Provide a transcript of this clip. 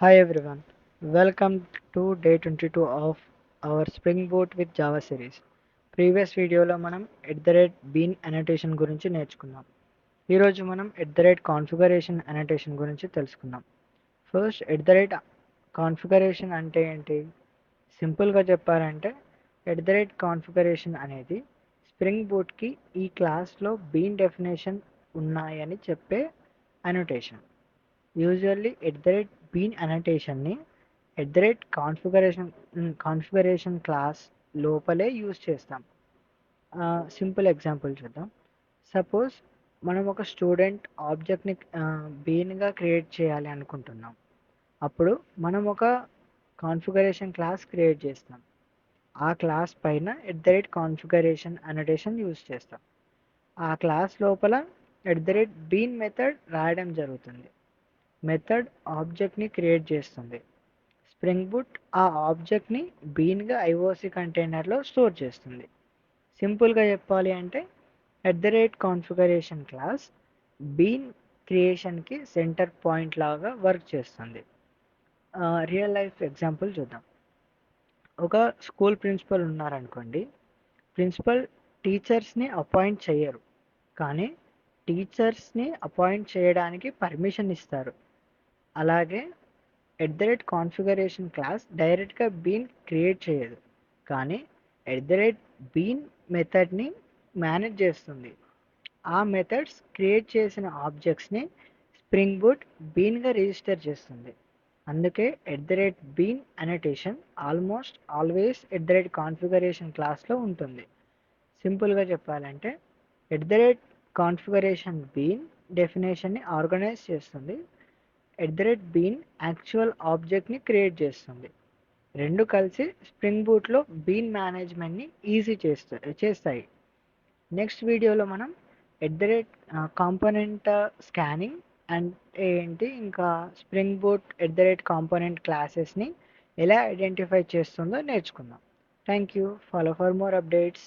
Hi everyone, welcome to day 22 of our Spring Boot with Java series. Previous వీడియోలో మనం bean annotation గురించి నేర్చుకున్నాం. ఈరోజు మనం కాన్ఫిగరేషన్ annotation గురించి తెలుసుకుందాం. ఫస్ట్ కాన్ఫిగరేషన్ అంటే ఏంటి? సింపుల్గా చెప్పాలంటే కాన్ఫిగరేషన్ అనేది స్ప్రింగ్ బూట్కి ఈ క్లాస్లో బీన్ డెఫినేషన్ ఉన్నాయని చెప్పే అనోటేషన్. యూజువల్లీ bean annotationని కాన్ఫిగరేషన్ క్లాస్ లోపలే యూజ్ చేస్తాం. సింపుల్ ఎగ్జాంపుల్ చూద్దాం. సపోజ్ మనం ఒక స్టూడెంట్ ఆబ్జెక్ట్ని బీన్గా క్రియేట్ చేయాలి అనుకుంటున్నాం. అప్పుడు మనం ఒక కాన్ఫిగరేషన్ క్లాస్ క్రియేట్ చేస్తాం. ఆ క్లాస్ పైన కాన్ఫిగరేషన్ అనోటేషన్ యూజ్ చేస్తాం. ఆ క్లాస్ లోపల bean మెథడ్ రాయడం జరుగుతుంది. మెథడ్ ఆబ్జెక్ట్ని క్రియేట్ చేస్తుంది. స్ప్రింగ్ బూట్ ఆ ఆబ్జెక్ట్ని బీన్గా ఐఓసి కంటైనర్లో స్టోర్ చేస్తుంది. సింపుల్గా చెప్పాలి అంటే కాన్ఫిగరేషన్ క్లాస్ బీన్ క్రియేషన్కి సెంటర్ పాయింట్ లాగా వర్క్ చేస్తుంది. రియల్ లైఫ్ ఎగ్జాంపుల్ చూద్దాం. ఒక స్కూల్ ప్రిన్సిపల్ ఉన్నారనుకోండి. ప్రిన్సిపల్ టీచర్స్ని అపాయింట్ చేయరు, కానీ టీచర్స్ని అపాయింట్ చేయడానికి పర్మిషన్ ఇస్తారు. అలాగే కాన్ఫిగరేషన్ క్లాస్ డైరెక్ట్గా బీన్ క్రియేట్ చేయదు, కానీ బీన్ మెథడ్ని మేనేజ్ చేస్తుంది. ఆ మెథడ్స్ క్రియేట్ చేసిన ఆబ్జెక్ట్స్ని స్ప్రింగ్ బూట్ బీన్గా రిజిస్టర్ చేస్తుంది. అందుకే bean annotation almost always configuration క్లాస్లో ఉంటుంది. సింపుల్గా చెప్పాలంటే కాన్ఫిగరేషన్ బీన్ డెఫినేషన్ని ఆర్గనైజ్ చేస్తుంది. బీన్ యాక్చువల్ ఆబ్జెక్ట్ని క్రియేట్ చేస్తుంది. రెండు కలిసి స్ప్రింగ్ బూట్లో బీన్ మేనేజ్మెంట్ని ఈజీ చేస్తాయి. నెక్స్ట్ వీడియోలో మనం కాంపోనెంట్ స్కానింగ్ అండ్ ఏంటి, ఇంకా స్ప్రింగ్ బూట్ కాంపోనెంట్ క్లాసెస్ని ఎలా ఐడెంటిఫై చేస్తుందో నేర్చుకుందాం. Thank you. Follow for more updates.